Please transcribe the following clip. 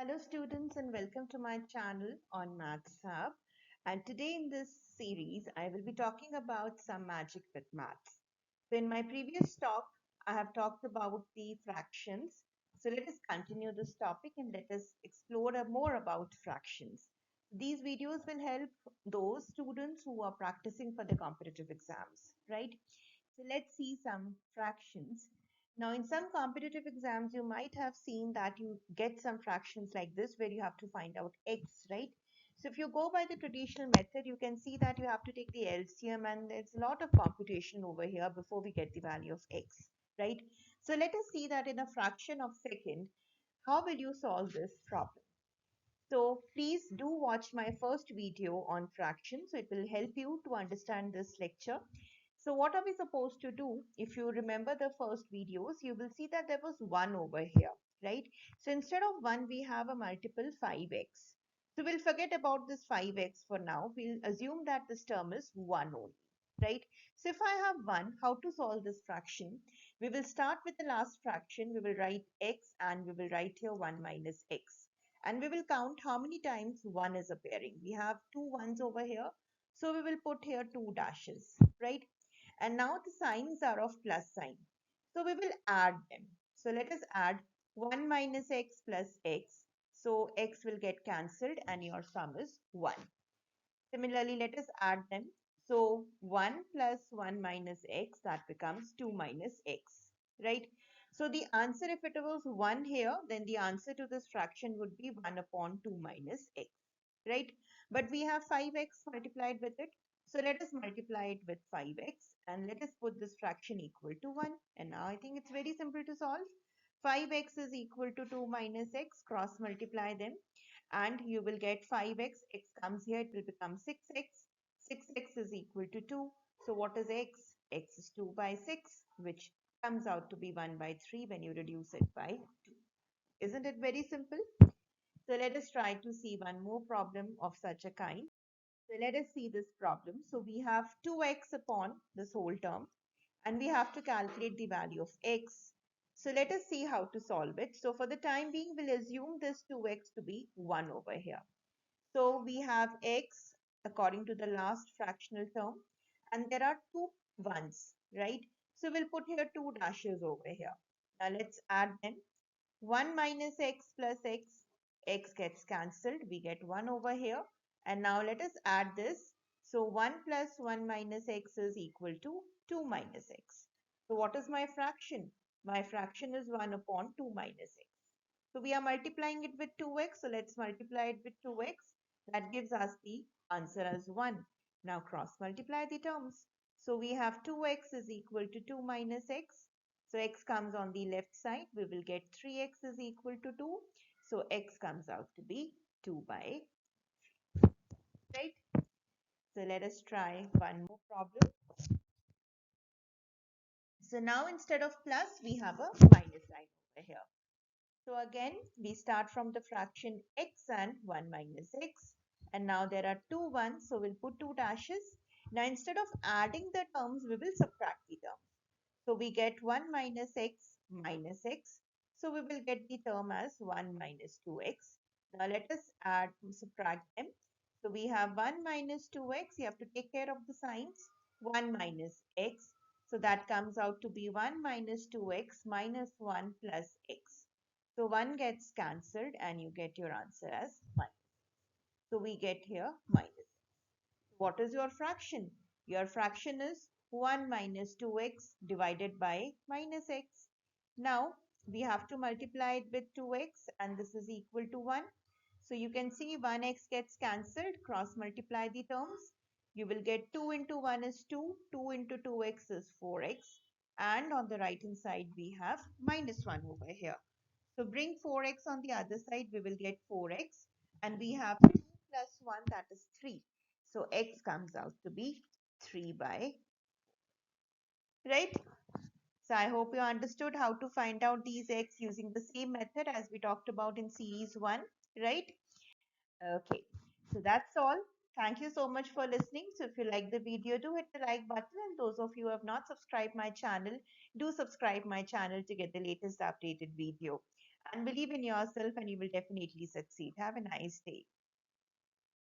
Hello students and welcome to my channel on Maths Hub. And today in this series, I will be talking about some magic with maths. So in my previous talk, I have talked about the fractions. So let us continue this topic and let us explore more about fractions. These videos will help those students who are practicing for the competitive exams, right? So let's see some fractions. Now, in some competitive exams, you might have seen that you get some fractions like this where you have to find out x, right? So if you go by the traditional method, you can see that you have to take the LCM and there's a lot of computation over here before we get the value of x, right? So let us see that in a fraction of second, how will you solve this problem? So please do watch my first video on fractions. So it will help you to understand this lecture. So what are we supposed to do? If you remember the first videos, you will see that there was 1 over here, right? So instead of 1, we have a multiple 5x. So we'll forget about this 5x for now. We'll assume that this term is 1 only, right? So if I have 1, how to solve this fraction? We will start with the last fraction. We will write x and we will write here 1 minus x. And we will count how many times 1 is appearing. We have two ones over here. So we will put here two dashes, right? And now the signs are of plus sign. So we will add them. So let us add 1 minus x plus x. So x will get cancelled and your sum is 1. Similarly, let us add them. So 1 plus 1 minus x, that becomes 2 minus x, right? So the answer, if it was 1 here, then the answer to this fraction would be 1 upon 2 minus x, right? But we have 5x multiplied with it. So let us multiply it with 5x and let us put this fraction equal to 1. And now I think it's very simple to solve. 5x is equal to 2 minus x, cross multiply them and you will get 5x, x comes here, it will become 6x. 6x is equal to 2. So what is x? X is 2 by 6, which comes out to be 1 by 3 when you reduce it by 2. Isn't it very simple? So let us try to see one more problem of such a kind. So let us see this problem. So we have 2x upon this whole term and we have to calculate the value of x. So let us see how to solve it. So for the time being, we'll assume this 2x to be 1 over here. So we have x according to the last fractional term and there are two ones, right? So we'll put here two dashes over here. Now let's add them. 1 minus x plus x, x gets cancelled. We get 1 over here. And now let us add this. So 1 plus 1 minus x is equal to 2 minus x. So what is my fraction? My fraction is 1 upon 2 minus x. So we are multiplying it with 2x. So let's multiply it with 2x. That gives us the answer as 1. Now cross multiply the terms. So we have 2x is equal to 2 minus x. So x comes on the left side. We will get 3x is equal to 2. So x comes out to be 2 by, right? So let us try one more problem. So now instead of plus, we have a minus sign over here. So again, we start from the fraction x and 1 minus x. And now there are two ones, so we'll put two dashes. Now instead of adding the terms, we will subtract the terms. So we get 1 minus x. So we will get the term as 1 minus 2x. Now let us add, subtract them. So we have 1 minus 2x. You have to take care of the signs. 1 minus x. So that comes out to be 1 minus 2x minus 1 plus x. So 1 gets cancelled and you get your answer as minus. So we get here minus. What is your fraction? Your fraction is 1 minus 2x divided by minus x. Now we have to multiply it with 2x and this is equal to 1. So you can see 1x gets cancelled, cross multiply the terms. You will get 2 into 1 is 2, 2 into 2x is 4x. And on the right hand side we have minus 1 over here. So bring 4x on the other side, we will get 4x. And we have 2 plus 1, that is 3. So x comes out to be 3 by, right? So I hope you understood how to find out these x using the same method as we talked about in series 1, right? Okay, so that's all. Thank you so much for listening. So if you like the video, do hit the like button. And those of you who have not subscribed my channel, do subscribe my channel to get the latest updated video. And believe in yourself, and you will definitely succeed. Have a nice day.